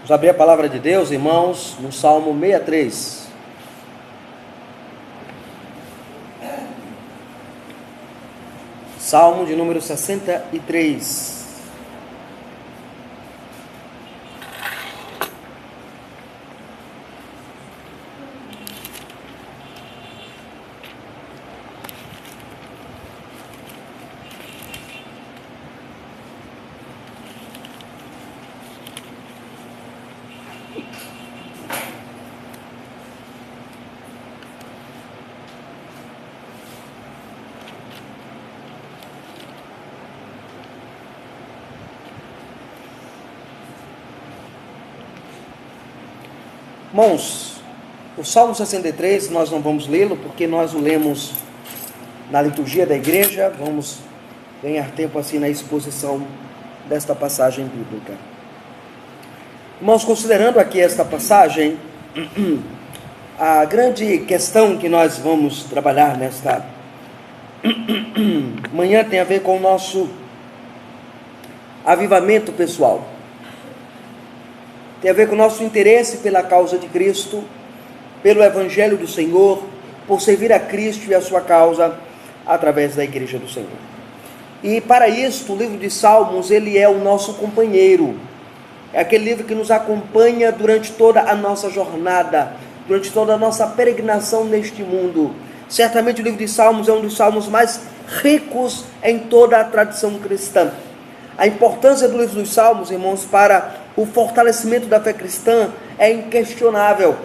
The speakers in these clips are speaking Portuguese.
Vamos abrir a palavra de Deus, irmãos, no Salmo 63. Salmo de número 63. Irmãos, o Salmo 63 nós não vamos lê-lo porque nós o lemos na liturgia da igreja. Vamos ganhar tempo assim na exposição desta passagem bíblica. Irmãos, considerando aqui esta passagem, a grande questão que nós vamos trabalhar nesta manhã tem a ver com o nosso avivamento pessoal. Tem a ver com o nosso interesse pela causa de Cristo, pelo Evangelho do Senhor, por servir a Cristo e a sua causa através da Igreja do Senhor. E para isso, o livro de Salmos, ele é o nosso companheiro. É aquele livro que nos acompanha durante toda a nossa jornada, durante toda a nossa peregrinação neste mundo. Certamente o livro de Salmos é um dos salmos mais ricos em toda a tradição cristã. A importância do livro dos Salmos, irmãos, para o fortalecimento da fé cristã é inquestionável.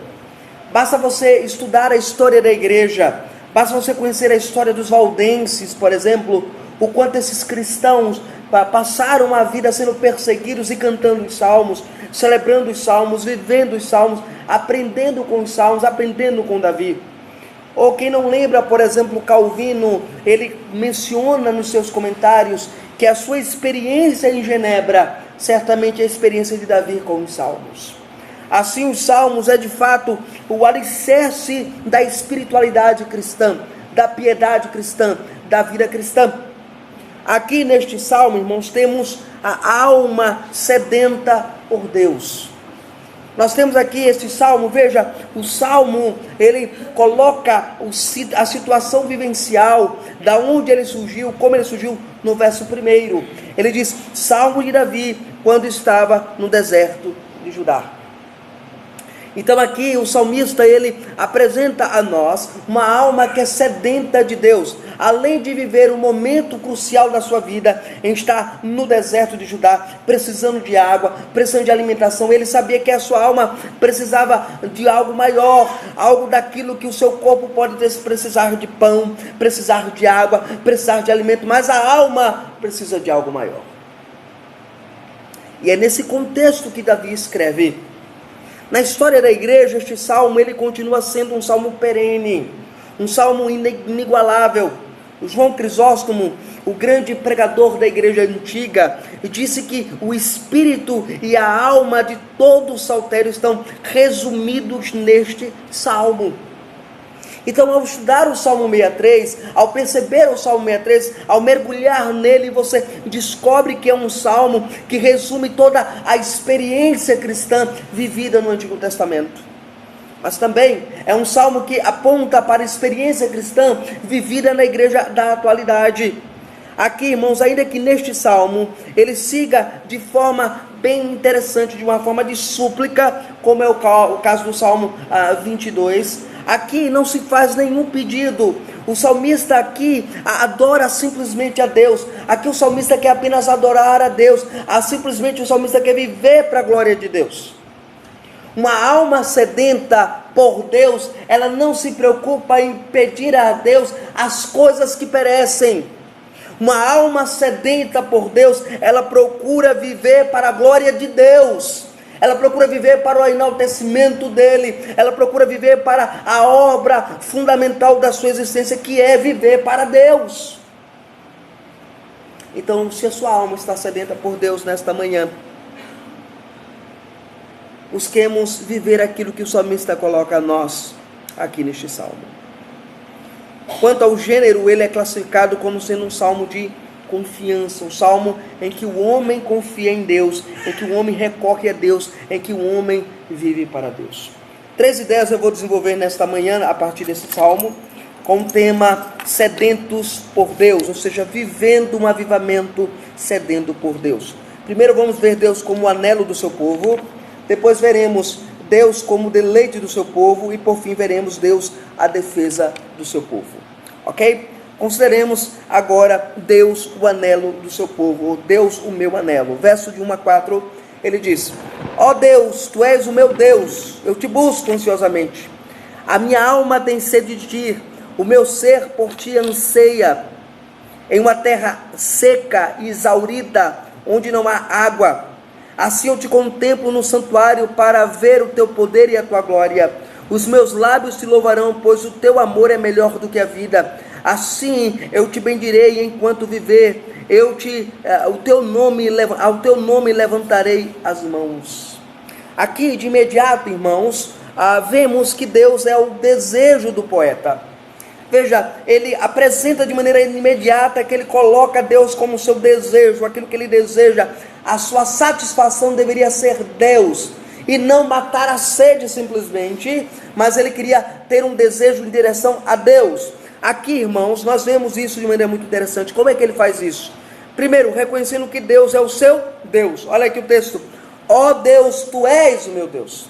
Basta você estudar a história da igreja, basta você conhecer a história dos valdenses, por exemplo, o quanto esses cristãos passaram a vida sendo perseguidos e cantando os salmos, celebrando os salmos, vivendo os salmos, aprendendo com os salmos, aprendendo com Davi. Ou quem não lembra, por exemplo, Calvino, ele menciona nos seus comentários que a sua experiência em Genebra, certamente é a experiência de Davi com os salmos. Assim, os salmos é de fato o alicerce da espiritualidade cristã, da piedade cristã, da vida cristã. Aqui neste salmo, irmãos, temos a alma sedenta por Deus. Nós temos aqui este salmo, veja, o salmo, ele coloca a situação vivencial, da onde ele surgiu, como ele surgiu, no verso 1. Ele diz, Salmo de Davi, quando estava no deserto de Judá. Então aqui o salmista, ele apresenta a nós uma alma que é sedenta de Deus. Além de viver um momento crucial da sua vida, em estar no deserto de Judá, precisando de água, precisando de alimentação, ele sabia que a sua alma precisava de algo maior, algo daquilo que o seu corpo pode precisar de pão, precisar de água, precisar de alimento, mas a alma precisa de algo maior. E é nesse contexto que Davi escreve. Na história da igreja, este salmo, ele continua sendo um salmo perene, um salmo inigualável. O João Crisóstomo, o grande pregador da igreja antiga, disse que o espírito e a alma de todo o saltério estão resumidos neste salmo. Então, ao estudar o Salmo 63, ao perceber o Salmo 63, ao mergulhar nele, você descobre que é um salmo que resume toda a experiência cristã vivida no Antigo Testamento. Mas também é um salmo que aponta para a experiência cristã vivida na igreja da atualidade. Aqui, irmãos, ainda que neste salmo ele siga de forma bem interessante, de uma forma de súplica, como é o caso do Salmo 22, aqui não se faz nenhum pedido. O salmista aqui adora simplesmente a Deus. Aqui o salmista quer apenas adorar a Deus. Simplesmente o salmista quer viver para a glória de Deus. Uma alma sedenta por Deus, ela não se preocupa em pedir a Deus as coisas que perecem. Uma alma sedenta por Deus, ela procura viver para a glória de Deus. Ela procura viver para o enaltecimento dele. Ela procura viver para a obra fundamental da sua existência, que é viver para Deus. Então, se a sua alma está sedenta por Deus nesta manhã, busquemos viver aquilo que o salmista coloca a nós aqui neste salmo. Quanto ao gênero, ele é classificado como sendo um salmo de confiança, um salmo em que o homem confia em Deus, em que o homem recorre a Deus, em que o homem vive para Deus. 3 ideias eu vou desenvolver nesta manhã, a partir desse salmo, com o tema sedentos por Deus, ou seja, vivendo um avivamento sedento por Deus. Primeiro vamos ver Deus como o anelo do seu povo, depois veremos Deus como o deleite do seu povo e por fim veremos Deus a defesa do seu povo. Ok? Consideremos agora Deus o anelo do seu povo, ou Deus o meu anelo. Verso de 1 a 4, ele diz: ó Deus, tu és o meu Deus, eu te busco ansiosamente. A minha alma tem sede de ti, o meu ser por ti anseia. Em uma terra seca e exaurida, onde não há água. Assim eu te contemplo no santuário para ver o teu poder e a tua glória. Os meus lábios te louvarão, pois o teu amor é melhor do que a vida. Assim eu te bendirei enquanto viver. Ao teu nome levantarei as mãos. Aqui de imediato, irmãos, vemos que Deus é o desejo do poeta. Veja, ele apresenta de maneira imediata que ele coloca Deus como seu desejo, aquilo que ele deseja. A sua satisfação deveria ser Deus, e não matar a sede simplesmente, mas ele queria ter um desejo em direção a Deus. Aqui, irmãos, nós vemos isso de maneira muito interessante. Como é que ele faz isso? Primeiro, reconhecendo que Deus é o seu Deus. Olha aqui o texto: ó Deus, tu és o meu Deus.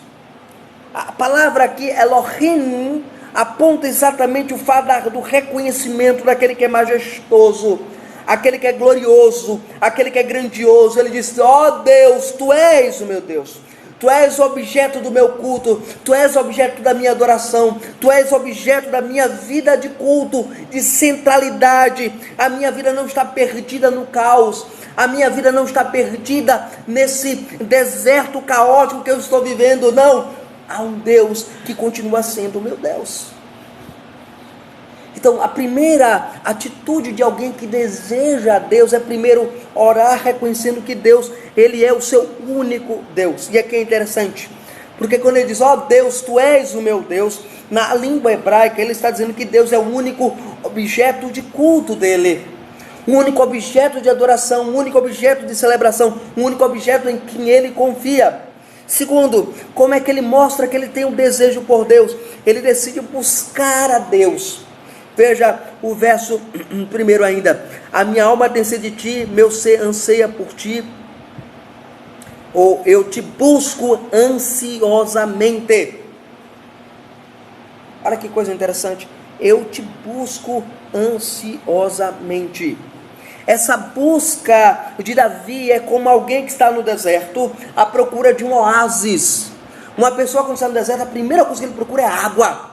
A palavra aqui, Elohim, aponta exatamente o fato do reconhecimento daquele que é majestoso, aquele que é glorioso, aquele que é grandioso. Ele diz: ó Deus, tu és o meu Deus, tu és objeto do meu culto, tu és objeto da minha adoração, tu és objeto da minha vida de culto, de centralidade. A minha vida não está perdida no caos, a minha vida não está perdida nesse deserto caótico que eu estou vivendo, não. Há um Deus que continua sendo o meu Deus. Então, a primeira atitude de alguém que deseja a Deus é primeiro orar reconhecendo que Deus, ele é o seu único Deus. E aqui é interessante, porque quando ele diz: ó Deus, tu és o meu Deus, na língua hebraica ele está dizendo que Deus é o único objeto de culto dele, o único objeto de adoração, o único objeto de celebração, o único objeto em quem ele confia. Segundo, como é que ele mostra que ele tem um desejo por Deus? Ele decide buscar a Deus. Veja o verso primeiro ainda: a minha alma tem sede de ti, meu ser anseia por ti, ou eu te busco ansiosamente. Olha que coisa interessante: eu te busco ansiosamente. Essa busca de Davi é como alguém que está no deserto à procura de um oásis. Uma pessoa quando está no deserto, a primeira coisa que ele procura é água.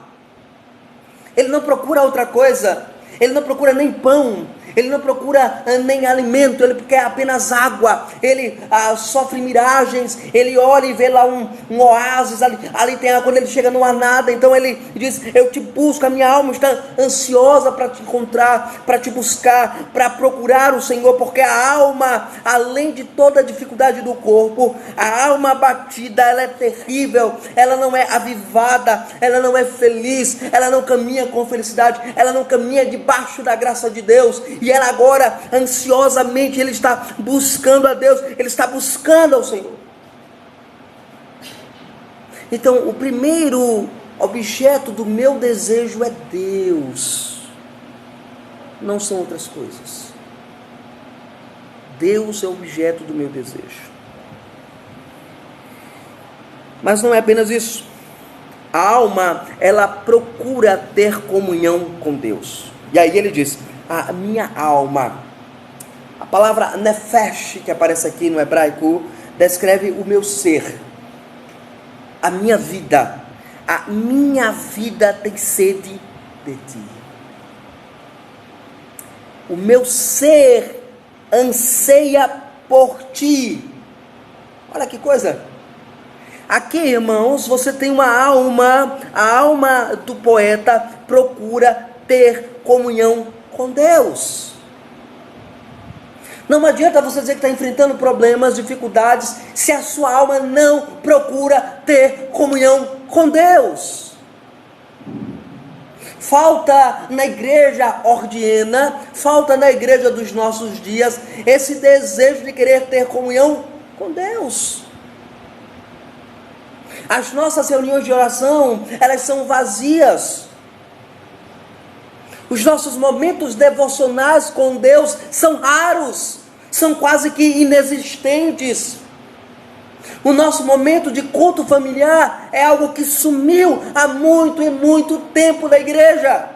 Ele não procura outra coisa, ele não procura nem pão, ele não procura nem alimento, ele quer apenas água. Ele sofre miragens, ele olha e vê lá um oásis, ali tem água. Quando ele chega não há nada, então ele diz: eu te busco, a minha alma está ansiosa para te encontrar, para te buscar, para procurar o Senhor, porque a alma, além de toda a dificuldade do corpo, a alma abatida, ela é terrível, ela não é avivada, ela não é feliz, ela não caminha com felicidade, ela não caminha debaixo da graça de Deus. E ela agora, ansiosamente, ele está buscando a Deus, ele está buscando ao Senhor. Então, o primeiro objeto do meu desejo é Deus, não são outras coisas. Deus é o objeto do meu desejo. Mas não é apenas isso. A alma, ela procura ter comunhão com Deus. E aí ele diz: a minha alma. A palavra nefesh, que aparece aqui no hebraico, descreve o meu ser, a minha vida. A minha vida tem sede de ti. O meu ser anseia por ti. Olha que coisa. Aqui, irmãos, você tem uma alma. A alma do poeta procura ter comunhão com Deus. Não adianta você dizer que está enfrentando problemas, dificuldades, se a sua alma não procura ter comunhão com Deus. falta na igreja ordiena, falta na igreja dos nossos dias, esse desejo de querer ter comunhão com Deus. As nossas reuniões de oração, elas são vazias. Os nossos momentos devocionais com Deus são raros, são quase que inexistentes. O nosso momento de culto familiar é algo que sumiu há muito e muito tempo da igreja.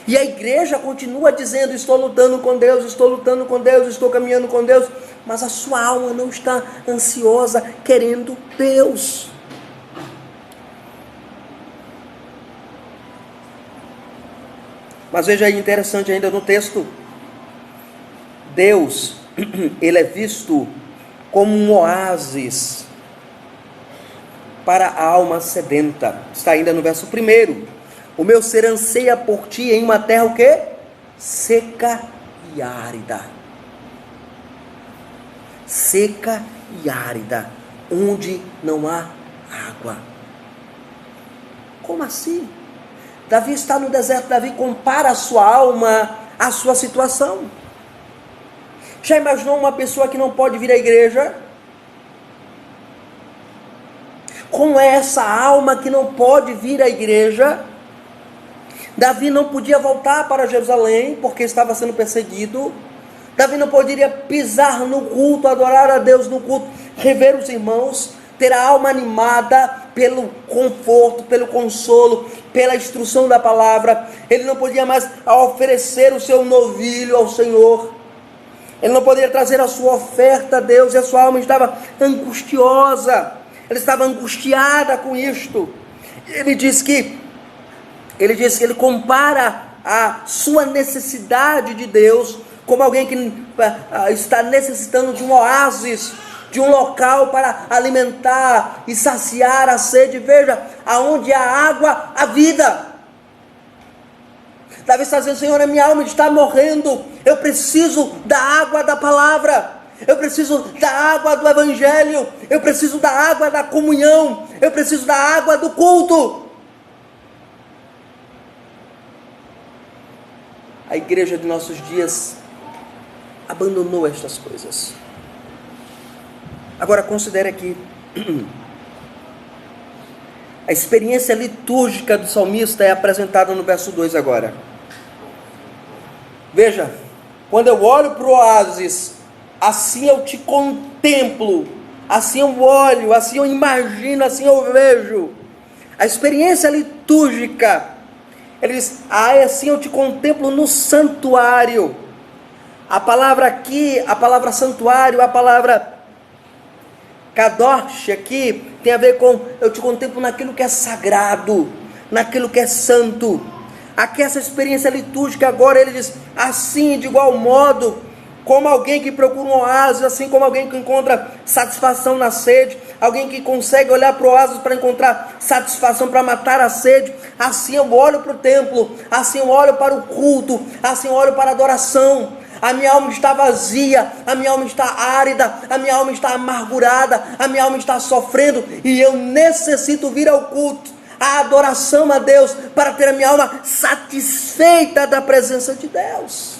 E a igreja continua dizendo: estou lutando com Deus, estou lutando com Deus, estou caminhando com Deus. Mas a sua alma não está ansiosa, querendo Deus. Mas veja aí, interessante ainda no texto, Deus, ele é visto como um oásis para a alma sedenta. Está ainda no verso 1. O meu ser anseia por ti em uma terra o quê? Seca e árida. Seca e árida, onde não há água. Como assim? Davi está no deserto. Davi compara a sua alma à sua situação. Já imaginou uma pessoa que não pode vir à igreja? Como é essa alma que não pode vir à igreja? Davi não podia voltar para Jerusalém porque estava sendo perseguido. Davi não poderia pisar no culto, adorar a Deus no culto, rever os irmãos, ter a alma animada pelo conforto, pelo consolo, pela instrução da palavra. Ele não podia mais oferecer o seu novilho ao Senhor. Ele não poderia trazer a sua oferta a Deus, e a sua alma estava angustiosa. Ela estava angustiada com isto. Ele diz que ele compara a sua necessidade de Deus como alguém que está necessitando de um oásis, de um local para alimentar e saciar a sede. Veja, aonde há água, há vida. Davi está dizendo: Senhor, a minha alma está morrendo, eu preciso da água da palavra, eu preciso da água do evangelho, eu preciso da água da comunhão, eu preciso da água do culto. A igreja de nossos dias abandonou estas coisas. Agora considere aqui a experiência litúrgica do salmista é apresentada no verso 2 agora. Veja, quando eu olho para o oásis, assim eu te contemplo, assim eu olho, assim eu imagino, assim eu vejo. A experiência litúrgica, ele diz: assim eu te contemplo no santuário. A palavra aqui, a palavra santuário, a palavra kadosh aqui, tem a ver com eu te contemplo naquilo que é sagrado, naquilo que é santo. Aqui essa experiência litúrgica agora, ele diz: assim, de igual modo, como alguém que procura um oásis, assim como alguém que encontra satisfação na sede, alguém que consegue olhar para o oásis para encontrar satisfação, para matar a sede, assim eu olho para o templo, assim eu olho para o culto, assim eu olho para a adoração. A minha alma está vazia, a minha alma está árida, a minha alma está amargurada, a minha alma está sofrendo, e eu necessito vir ao culto, à adoração a Deus, para ter a minha alma satisfeita da presença de Deus.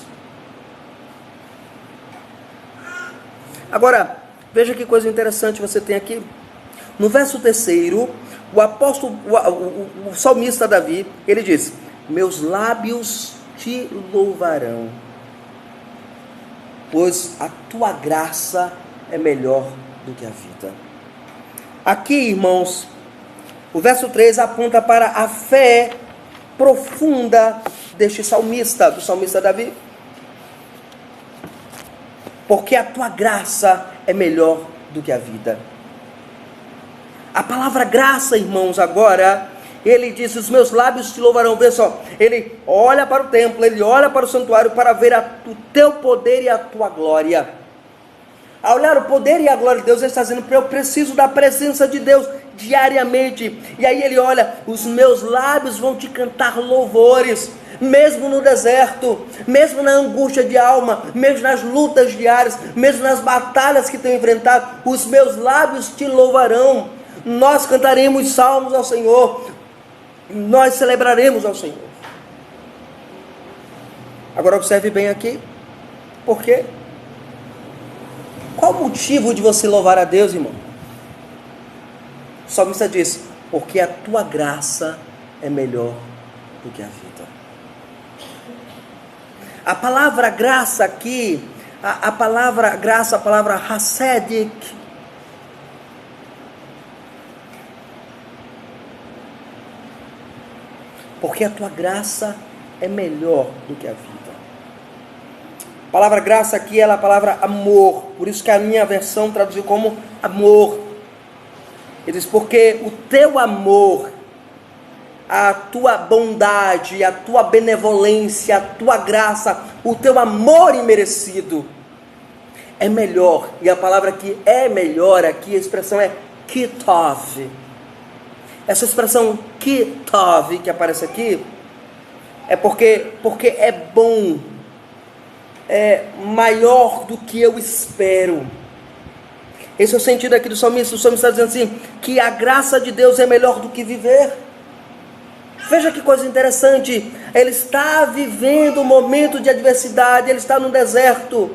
Agora, veja que coisa interessante você tem aqui. No verso 3, o apóstolo, o salmista Davi, ele diz: meus lábios te louvarão, pois a tua graça é melhor do que a vida. Aqui, irmãos, o verso 3 aponta para a fé profunda deste salmista, do salmista Davi. Porque a tua graça é melhor do que a vida. A palavra graça, irmãos, agora, ele diz: os meus lábios te louvarão. Vê só, ele olha para o templo, ele olha para o santuário para ver o teu poder e a tua glória. Ao olhar o poder e a glória de Deus, ele está dizendo: eu preciso da presença de Deus diariamente. E aí ele olha: os meus lábios vão te cantar louvores, mesmo no deserto, mesmo na angústia de alma, mesmo nas lutas diárias, mesmo nas batalhas que tenho enfrentado, os meus lábios te louvarão. Nós cantaremos salmos ao Senhor. nós celebraremos ao Senhor. Agora observe bem aqui, por quê? Qual o motivo de você louvar a Deus, irmão? O salmista diz, porque a tua graça é melhor do que a vida. A palavra graça aqui, a palavra graça, a palavra hasedik, porque a tua graça é melhor do que a vida. A palavra graça aqui é a palavra amor, por isso que a minha versão traduziu como amor. Ele diz, porque o teu amor, a tua bondade, a tua benevolência, a tua graça, o teu amor imerecido é melhor. E a palavra que é melhor aqui, a expressão é kitov. Essa expressão kitov que aparece aqui é porque é bom, é maior do que eu espero. Esse é o sentido aqui do salmista. O salmista está dizendo assim, que a graça de Deus é melhor do que viver. Veja que coisa interessante, ele está vivendo um momento de adversidade, ele está no deserto,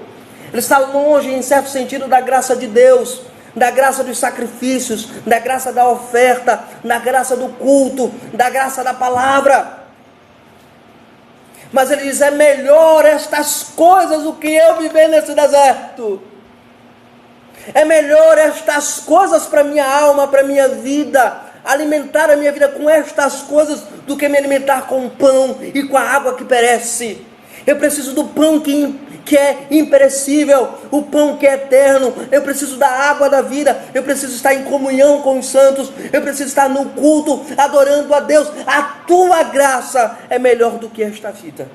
ele está longe, em certo sentido, da graça de Deus, da graça dos sacrifícios, da graça da oferta, da graça do culto, da graça da palavra. Mas ele diz, é melhor estas coisas do que eu viver nesse deserto. É melhor estas coisas para minha alma, para minha vida, alimentar a minha vida com estas coisas, do que me alimentar com o pão e com a água que perece. Eu preciso do pão que é imperecível, o pão que é eterno. Eu preciso da água da vida, eu preciso estar em comunhão com os santos, eu preciso estar no culto, adorando a Deus. A tua graça é melhor do que esta vida.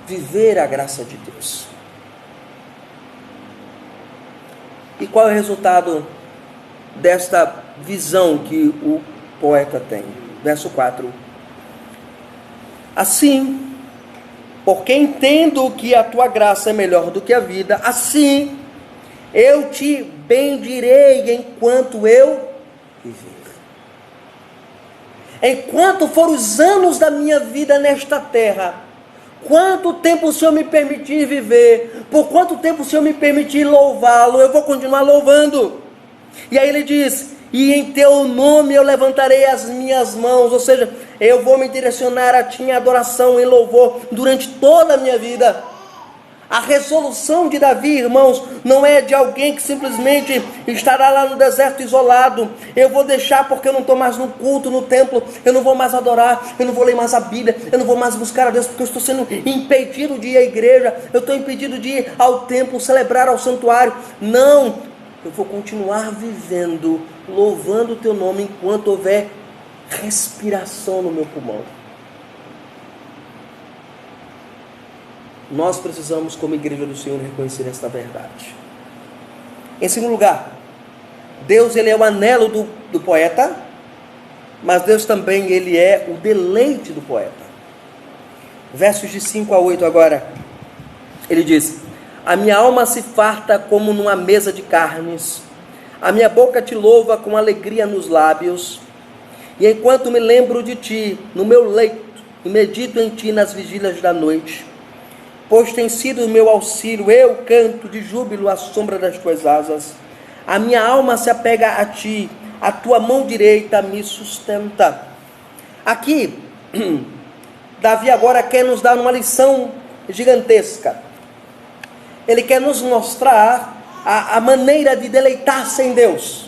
Viver a graça de Deus. E qual é o resultado desta visão que o poeta tem? Verso 4. Assim, porque entendo que a tua graça é melhor do que a vida, assim eu te bendirei enquanto eu viver. Enquanto for os anos da minha vida nesta terra, quanto tempo o Senhor me permitir viver, por quanto tempo o Senhor me permitir louvá-lo, eu vou continuar louvando. E aí ele diz, e em teu nome eu levantarei as minhas mãos, ou seja, eu vou me direcionar a ti em adoração, em louvor, durante toda a minha vida. A resolução de Davi, irmãos, não é de alguém que simplesmente estará lá no deserto isolado. Eu vou deixar porque eu não estou mais no culto, no templo, eu não vou mais adorar, eu não vou ler mais a Bíblia, eu não vou mais buscar a Deus porque eu estou sendo impedido de ir à igreja, eu estou impedido de ir ao templo, celebrar ao santuário. Não, eu vou continuar vivendo, louvando o teu nome enquanto houver respiração no meu pulmão. Nós precisamos, como igreja do Senhor, reconhecer esta verdade. Em segundo lugar, Deus, ele é o anelo do poeta, mas Deus também, ele é o deleite do poeta. Versos de 5 a 8 agora, ele diz, a minha alma se farta como numa mesa de carnes, a minha boca te louva com alegria nos lábios, e enquanto me lembro de ti, no meu leito, e medito em ti nas vigílias da noite, pois tem sido o meu auxílio, eu canto de júbilo à sombra das tuas asas. A minha alma se apega a ti, a tua mão direita me sustenta. Aqui, Davi agora quer nos dar uma lição gigantesca. Ele quer nos mostrar a maneira de deleitar-se em Deus.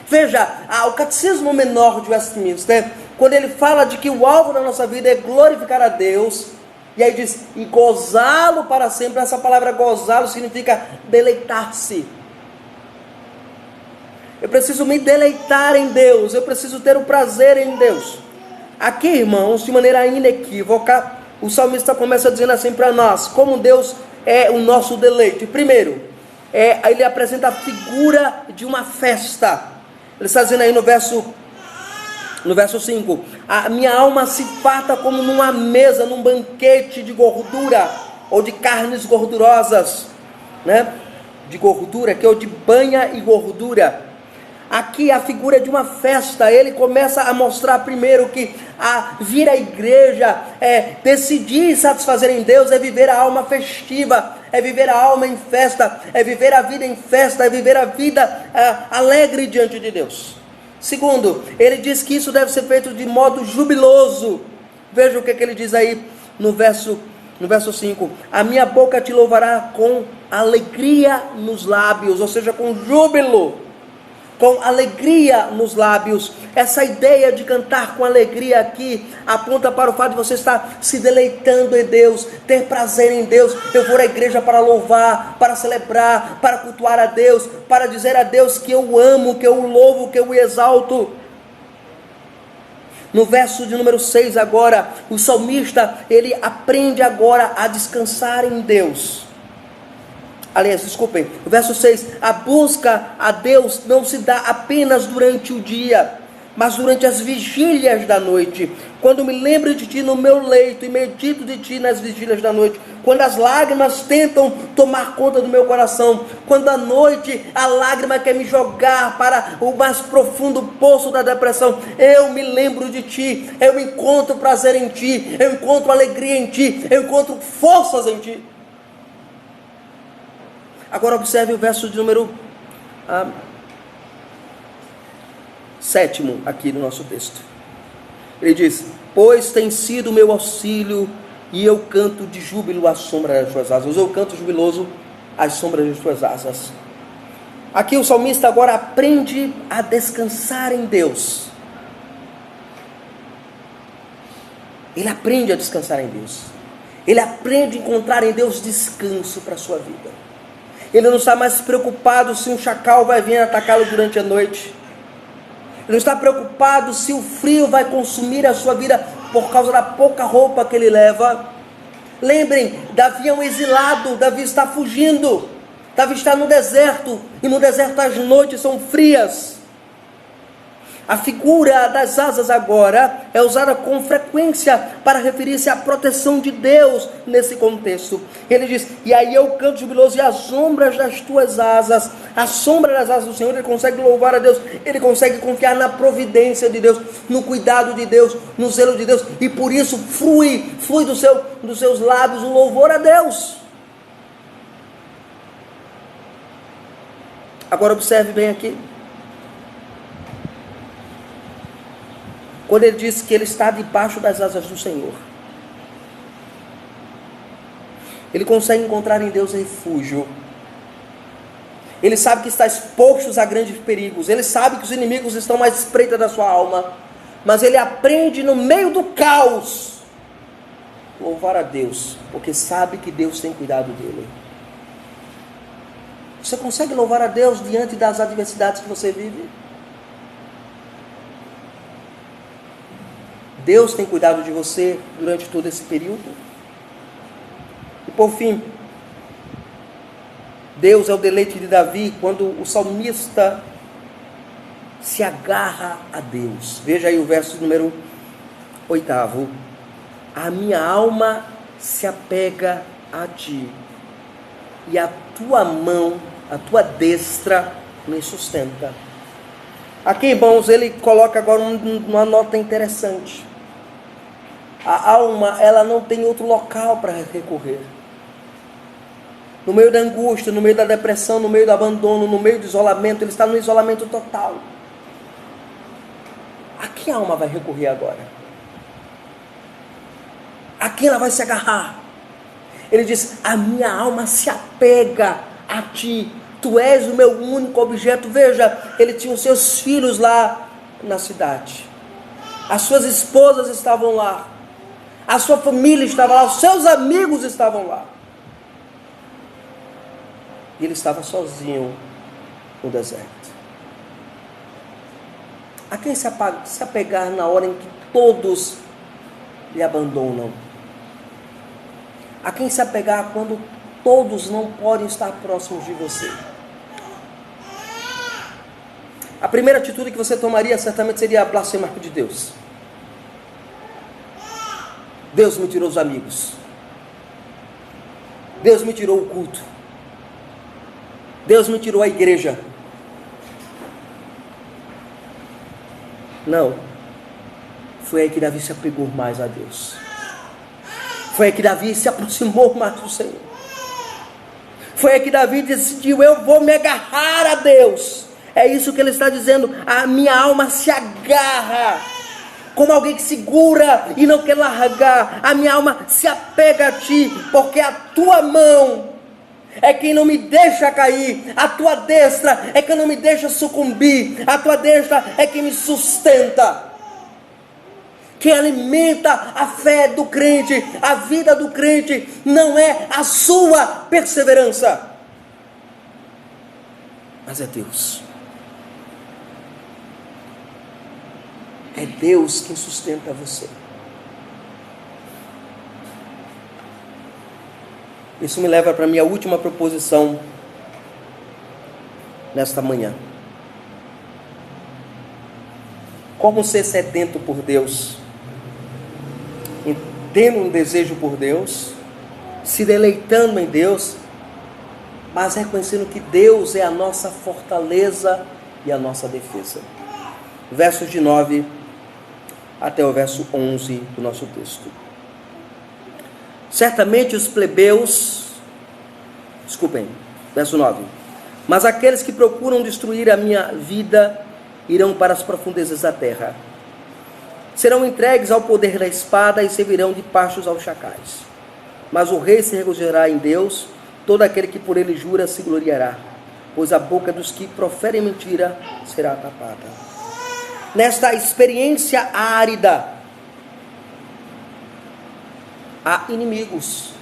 Veja, o Catecismo Menor de Westminster, quando ele fala de que o alvo da nossa vida é glorificar a Deus, e aí diz, e gozá-lo para sempre. Essa palavra gozá-lo significa deleitar-se. Eu preciso me deleitar em Deus, eu preciso ter o prazer em Deus. Aqui, irmãos, de maneira inequívoca, o salmista começa dizendo assim para nós, como Deus é o nosso deleite. Primeiro, ele apresenta a figura de uma festa. Ele está dizendo aí no verso 5, a minha alma se farta como numa mesa, num banquete de gordura, ou de carnes gordurosas, né? De gordura, que é o de banha e gordura. aqui a figura de uma festa. Ele começa a mostrar primeiro que vir à igreja, decidir satisfazer em Deus, é viver a alma festiva, é viver a alma em festa, é viver a vida em festa, é viver a vida alegre diante de Deus. Segundo, ele diz que isso deve ser feito de modo jubiloso. Veja o que ele diz aí no verso 5, a minha boca te louvará com alegria nos lábios, ou seja, com júbilo, com alegria nos lábios. Essa ideia de cantar com alegria aqui aponta para o fato de você estar se deleitando em Deus, ter prazer em Deus. Eu vou à igreja para louvar, para celebrar, para cultuar a Deus, para dizer a Deus que eu amo, que eu o louvo, que eu o exalto. No verso de número 6 agora, o salmista, ele aprende agora a descansar em Deus. Aliás, desculpem, o verso 6, a busca a Deus não se dá apenas durante o dia, mas durante as vigílias da noite. Quando me lembro de ti no meu leito e medito de ti nas vigílias da noite, quando as lágrimas tentam tomar conta do meu coração, quando à noite a lágrima quer me jogar para o mais profundo poço da depressão, eu me lembro de ti, eu encontro prazer em ti, eu encontro alegria em ti, eu encontro forças em ti. Agora observe o verso de número 7 aqui no nosso texto. Ele diz, pois tem sido o meu auxílio, e eu canto de júbilo à sombra das tuas asas. Eu canto jubiloso às sombras das tuas asas. Aqui o salmista agora aprende a descansar em Deus. Ele aprende a descansar em Deus. Ele aprende a encontrar em Deus descanso para a sua vida. Ele não está mais preocupado se um chacal vai vir atacá-lo durante a noite. Ele não está preocupado se o frio vai consumir a sua vida por causa da pouca roupa que ele leva. Lembrem, Davi é um exilado, Davi está fugindo. Davi está no deserto, e no deserto as noites são frias. A figura das asas agora é usada com frequência para referir-se à proteção de Deus nesse contexto. Ele diz, e aí eu canto jubiloso, e as sombras das tuas asas, a sombra das asas do Senhor, ele consegue louvar a Deus, ele consegue confiar na providência de Deus, no cuidado de Deus, no zelo de Deus, e por isso flui dos seus lábios o louvor a Deus. Agora observe bem aqui. Quando ele diz que ele está debaixo das asas do Senhor, ele consegue encontrar em Deus refúgio. Ele sabe que está exposto a grandes perigos. Ele sabe que os inimigos estão mais espreita da sua alma. Mas ele aprende no meio do caos louvar a Deus, porque sabe que Deus tem cuidado dele. Você consegue louvar a Deus diante das adversidades que você vive? Deus tem cuidado de você durante todo esse período. E por fim, Deus é o deleite de Davi quando o salmista se agarra a Deus. Veja aí o verso número 8. A minha alma se apega a ti, e a tua mão, a tua destra me sustenta. Aqui, irmãos, ele coloca agora uma nota interessante. A alma, ela não tem outro local para recorrer. No meio da angústia, no meio da depressão, no meio do abandono, no meio do isolamento, ele está no isolamento total. A que a alma vai recorrer agora? A quem ela vai se agarrar? Ele diz, a minha alma se apega a ti. Tu és o meu único objeto. Veja, ele tinha os seus filhos lá na cidade. As suas esposas estavam lá. A sua família estava lá. Os seus amigos estavam lá. E ele estava sozinho no deserto. A quem se apegar na hora em que todos lhe abandonam? A quem se apegar quando todos não podem estar próximos de você? A primeira atitude que você tomaria certamente seria blasfemar de Deus. Deus me tirou os amigos. Deus me tirou o culto. Deus me tirou a igreja. Não. Foi aí que Davi se apegou mais a Deus. Foi aí que Davi se aproximou mais do Senhor. Foi aí que Davi decidiu: eu vou me agarrar a Deus. É isso que ele está dizendo. A minha alma se agarra, como alguém que segura e não quer largar. A minha alma se apega a ti, porque a tua mão é quem não me deixa cair. A tua destra é quem não me deixa sucumbir. A tua destra é quem me sustenta. Quem alimenta a fé do crente, a vida do crente, não é a sua perseverança, mas é Deus. É Deus quem sustenta você. Isso me leva para a minha última proposição nesta manhã. Como ser sedento por Deus, tendo um desejo por Deus, se deleitando em Deus, mas reconhecendo que Deus é a nossa fortaleza e a nossa defesa. Versos de 9 até o verso 11 do nosso texto. Certamente os plebeus, verso 9. Mas aqueles que procuram destruir a minha vida irão para as profundezas da terra. Serão entregues ao poder da espada e servirão de pastos aos chacais. Mas o rei se regozijará em Deus, todo aquele que por ele jura se gloriará, pois a boca dos que proferem mentira será tapada. Nesta experiência árida, há inimigos.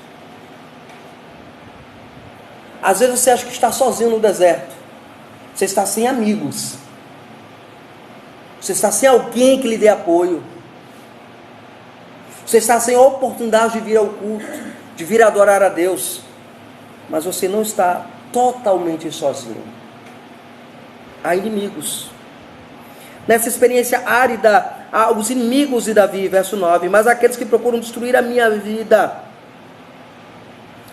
Às vezes você acha que está sozinho no deserto. Você está sem amigos. Você está sem alguém que lhe dê apoio. Você está sem a oportunidade de vir ao culto, de vir adorar a Deus. Mas você não está totalmente sozinho. Há inimigos. Nessa experiência árida, há os inimigos de Davi, verso 9. Mas aqueles que procuram destruir a minha vida.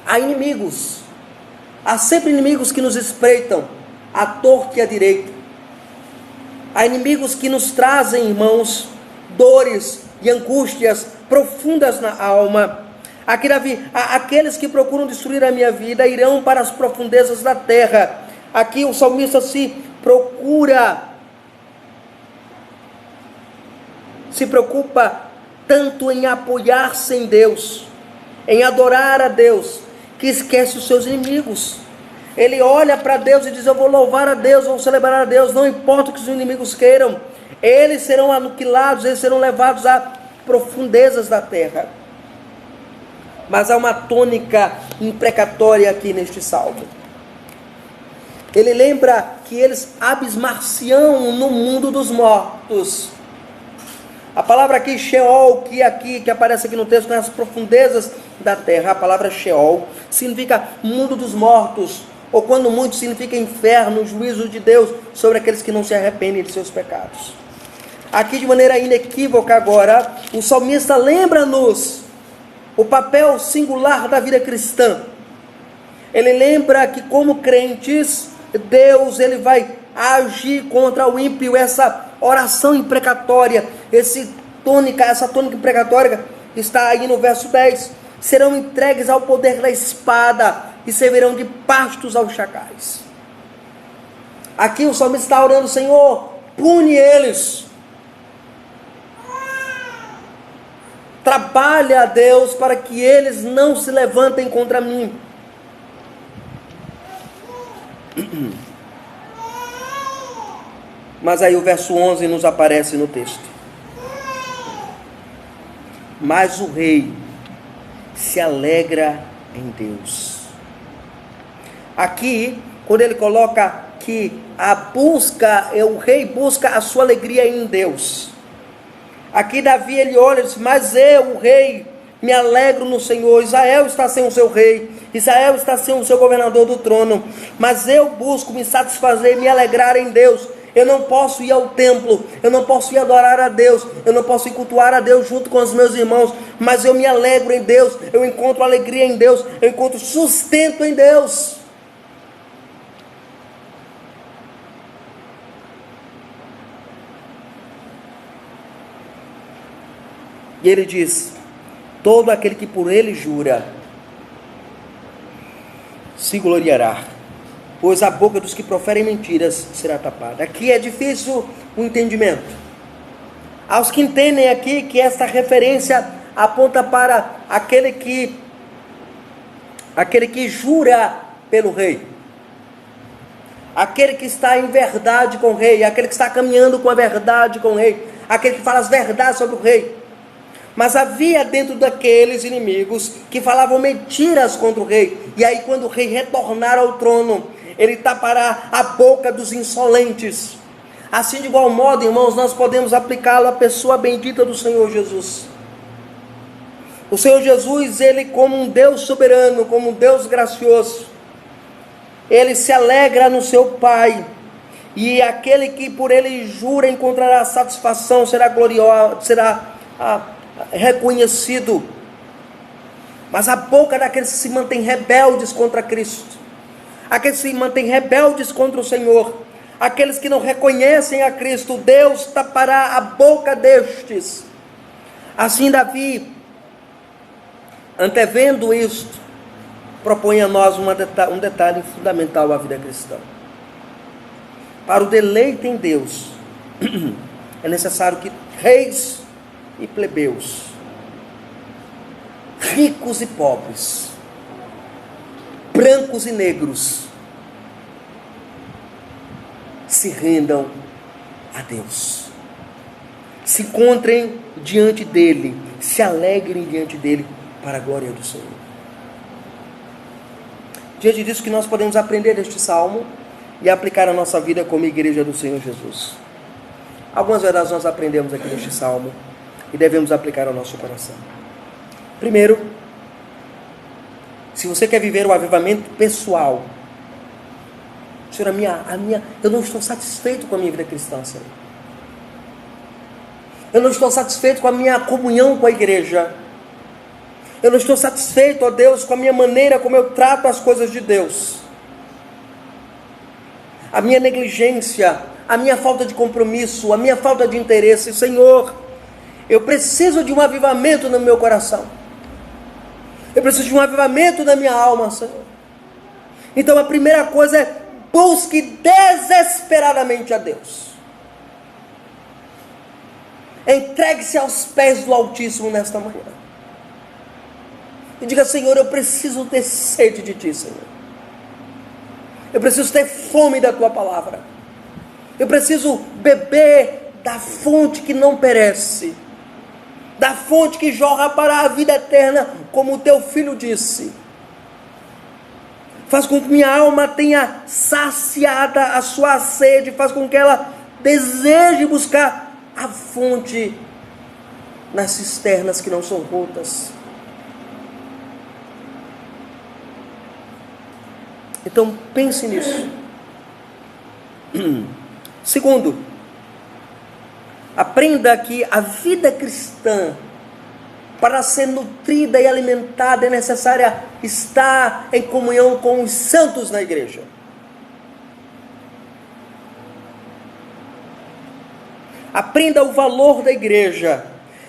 Há inimigos. Há sempre inimigos que nos espreitam, à torta e à direita. Há inimigos que nos trazem, irmãos, dores e angústias profundas na alma. Aqui Davi, aqueles que procuram destruir a minha vida irão para as profundezas da terra. Aqui o salmista se preocupa tanto em apoiar-se em Deus, em adorar a Deus, que esquece os seus inimigos. Ele olha para Deus e diz: eu vou louvar a Deus, vou celebrar a Deus, não importa o que os inimigos queiram, eles serão aniquilados, eles serão levados a profundezas da terra. Mas há uma tônica imprecatória aqui neste salmo. Ele lembra que eles abismar-se-ão no mundo dos mortos. A palavra aqui, Sheol, que aparece aqui no texto, nas profundezas da terra, a palavra Sheol significa mundo dos mortos, ou quando muito significa inferno, juízo de Deus sobre aqueles que não se arrependem de seus pecados. Aqui de maneira inequívoca agora, o salmista lembra-nos o papel singular da vida cristã. Ele lembra que como crentes, Deus ele vai agir contra o ímpio. Essa oração imprecatória, essa tônica imprecatória está aí no verso 10. Serão entregues ao poder da espada e servirão de pastos aos chacais. Aqui o salmista está orando: Senhor, pune eles. Trabalha a Deus para que eles não se levantem contra mim. Mas aí o verso 11 nos aparece no texto. Mas o rei se alegra em Deus. Aqui, quando ele coloca que o rei busca a sua alegria em Deus. Aqui Davi ele olha e diz: mas eu, o rei, me alegro no Senhor. Israel está sem o seu rei, Israel está sem o seu governador do trono, mas eu busco me satisfazer, me alegrar em Deus. Eu não posso ir ao templo, eu não posso ir adorar a Deus, eu não posso ir cultuar a Deus junto com os meus irmãos, mas eu me alegro em Deus, eu encontro alegria em Deus, eu encontro sustento em Deus. E ele diz: todo aquele que por ele jura se gloriará, pois a boca dos que proferem mentiras será tapada. Aqui é difícil o entendimento. Aos que entendem aqui que esta referência aponta para aquele que jura pelo rei, aquele que está em verdade com o rei, aquele que está caminhando com a verdade com o rei, aquele que fala as verdades sobre o rei. Mas havia dentro daqueles inimigos que falavam mentiras contra o rei. E aí, quando o rei retornar ao trono, ele tapará a boca dos insolentes. Assim, de igual modo, irmãos, nós podemos aplicá-lo à pessoa bendita do Senhor Jesus. O Senhor Jesus, ele como um Deus soberano, como um Deus gracioso, ele se alegra no seu Pai. E aquele que por ele jura encontrará satisfação, será glorioso, será reconhecido. Mas a boca daqueles que se mantêm rebeldes contra Cristo, aqueles que se mantêm rebeldes contra o Senhor, aqueles que não reconhecem a Cristo, Deus tapará a boca destes. Assim Davi, antevendo isto, propõe a nós um detalhe fundamental à vida cristã. Para o deleite em Deus, é necessário que reis e plebeus, ricos e pobres, brancos e negros, se rendam a Deus, se encontrem diante dele, se alegrem diante dele, para a glória do Senhor. Diante disso que nós podemos aprender deste salmo e aplicar a nossa vida como igreja do Senhor Jesus. Algumas verdades nós aprendemos aqui neste salmo e devemos aplicar ao nosso coração. Primeiro, se você quer viver o avivamento pessoal, Senhor, eu não estou satisfeito com a minha vida cristã, Senhor. Eu não estou satisfeito com a minha comunhão com a igreja. Eu não estou satisfeito, ó Deus, com a minha maneira como eu trato as coisas de Deus. A minha negligência, a minha falta de compromisso, a minha falta de interesse. Senhor, eu preciso de um avivamento no meu coração. Eu preciso de um avivamento na minha alma, Senhor. Então a primeira coisa é: busque desesperadamente a Deus. Entregue-se aos pés do Altíssimo nesta manhã. E diga: Senhor, eu preciso ter sede de Ti, Senhor. Eu preciso ter fome da Tua palavra. Eu preciso beber da fonte que não perece, da fonte que jorra para a vida eterna, como o Teu Filho disse. Faz com que minha alma tenha saciada a sua sede, faz com que ela deseje buscar a fonte nas cisternas que não são rotas. Então pense nisso. Segundo, aprenda que a vida cristã, para ser nutrida e alimentada, é necessária estar em comunhão com os santos na igreja. Aprenda o valor da igreja.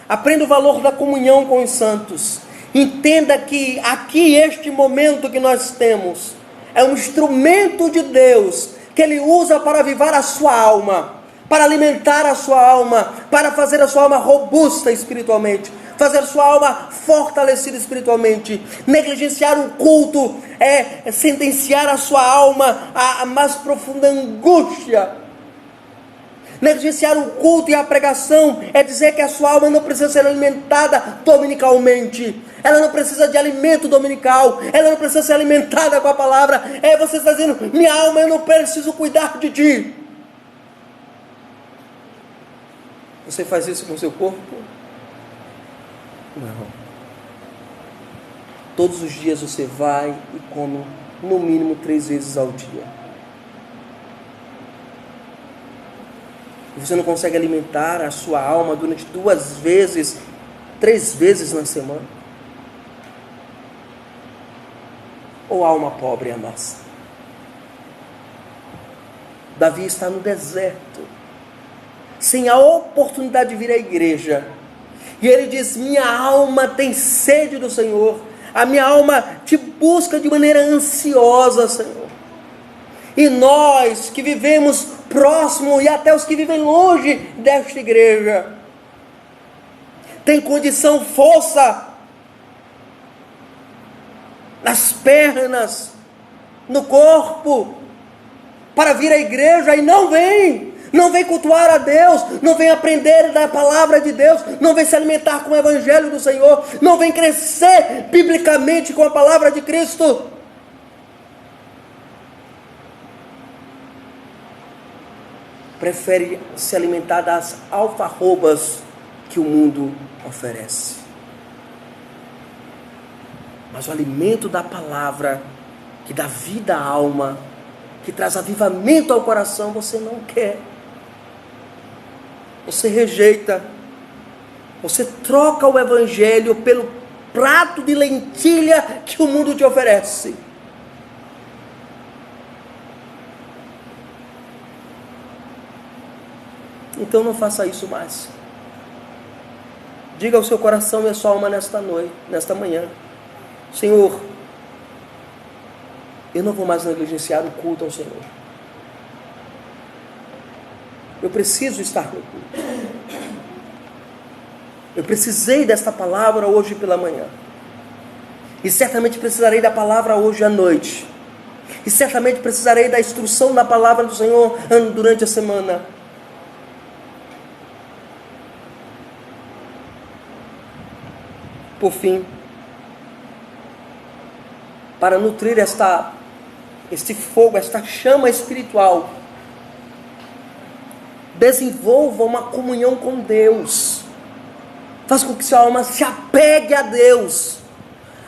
Aprenda o valor da comunhão com os santos. Entenda que aqui, este momento que nós temos, é um instrumento de Deus, que Ele usa para avivar a sua alma, para alimentar a sua alma, para fazer a sua alma robusta espiritualmente, fazer a sua alma fortalecida espiritualmente. Negligenciar o culto é sentenciar a sua alma à mais profunda angústia. Negligenciar o culto e a pregação é dizer que a sua alma não precisa ser alimentada dominicalmente. Ela não precisa de alimento dominical. Ela não precisa ser alimentada com a palavra. Você está dizendo: minha alma, eu não preciso cuidar de Ti. Você faz isso com o seu corpo? Não. Todos os dias você vai e come no mínimo 3 vezes ao dia. E você não consegue alimentar a sua alma durante 2 vezes, 3 vezes na semana? Ou alma pobre é a nossa? Davi está no deserto, sem a oportunidade de vir à igreja. E ele diz: minha alma tem sede do Senhor, a minha alma te busca de maneira ansiosa, Senhor. E nós que vivemos próximo, e até os que vivem longe desta igreja, tem condição, força nas pernas, no corpo, para vir à igreja e não vem cultuar a Deus, não vem aprender da palavra de Deus, não vem se alimentar com o evangelho do Senhor, não vem crescer biblicamente com a palavra de Cristo. Prefere se alimentar das alfarrobas que o mundo oferece. Mas o alimento da palavra, que dá vida à alma, que traz avivamento ao coração, você não quer. Você rejeita. Você troca o evangelho pelo prato de lentilha que o mundo te oferece. Então não faça isso mais. Diga ao seu coração e à sua alma nesta manhã: Senhor, eu não vou mais negligenciar o culto ao Senhor. Eu preciso estar no culto. Eu precisei desta palavra hoje pela manhã. E certamente precisarei da palavra hoje à noite. E certamente precisarei da instrução da palavra do Senhor durante a semana. Por fim, para nutrir este fogo, esta chama espiritual, desenvolva uma comunhão com Deus. Faça com que sua alma se apegue a Deus.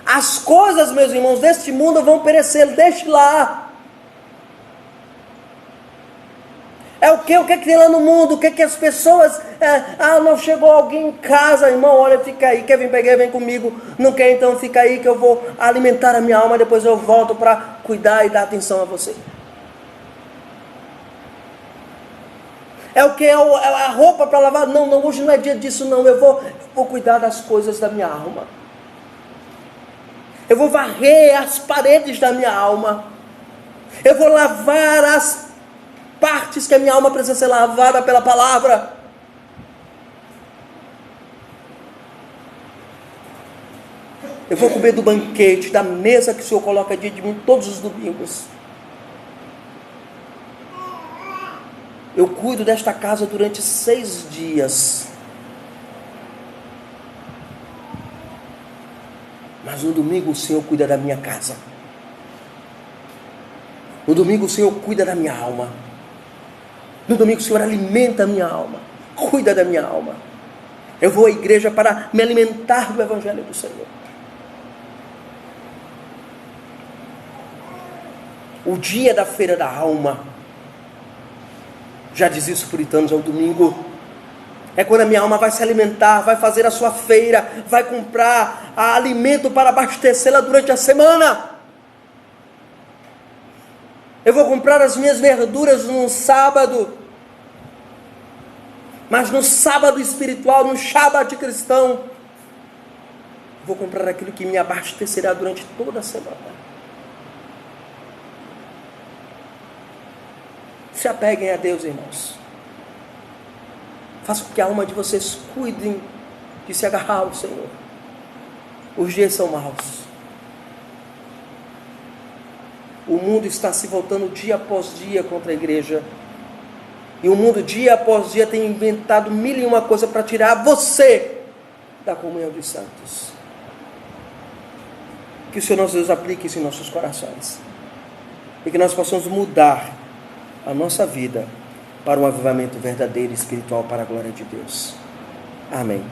As coisas, meus irmãos, deste mundo vão perecer, deixe lá. É o que tem lá no mundo? O que as pessoas... não chegou alguém em casa, irmão, olha, fica aí, quer vir pegar, vem comigo. Não quer, então fica aí que eu vou alimentar a minha alma, depois eu volto para cuidar e dar atenção a você. É o que? É a roupa para lavar? Não, hoje não é dia disso não, eu vou cuidar das coisas da minha alma. Eu vou varrer as paredes da minha alma. Eu vou lavar as partes que a minha alma precisa ser lavada pela palavra. Eu vou comer do banquete, da mesa que o Senhor coloca diante de mim todos os domingos. Eu cuido desta casa durante 6 dias. Mas no domingo o Senhor cuida da minha casa. No domingo o Senhor cuida da minha alma. No domingo o Senhor alimenta a minha alma. Cuida da minha alma. Eu vou à igreja para me alimentar do evangelho do Senhor. O dia da feira da alma, já dizia os puritanos, é o domingo. É quando a minha alma vai se alimentar, vai fazer a sua feira, vai comprar alimento para abastecê-la durante a semana. Eu vou comprar as minhas verduras no sábado, mas no sábado espiritual, no Shabat cristão, vou comprar aquilo que me abastecerá durante toda a semana. Se apeguem a Deus, irmãos. Faça com que a alma de vocês cuidem de se agarrar ao Senhor. Os dias são maus. O mundo está se voltando dia após dia contra a igreja. E o mundo dia após dia tem inventado 1001 coisa para tirar você da comunhão dos santos. Que o Senhor nosso Deus aplique isso em nossos corações. E que nós possamos mudar a nossa vida para um avivamento verdadeiro e espiritual para a glória de Deus. Amém.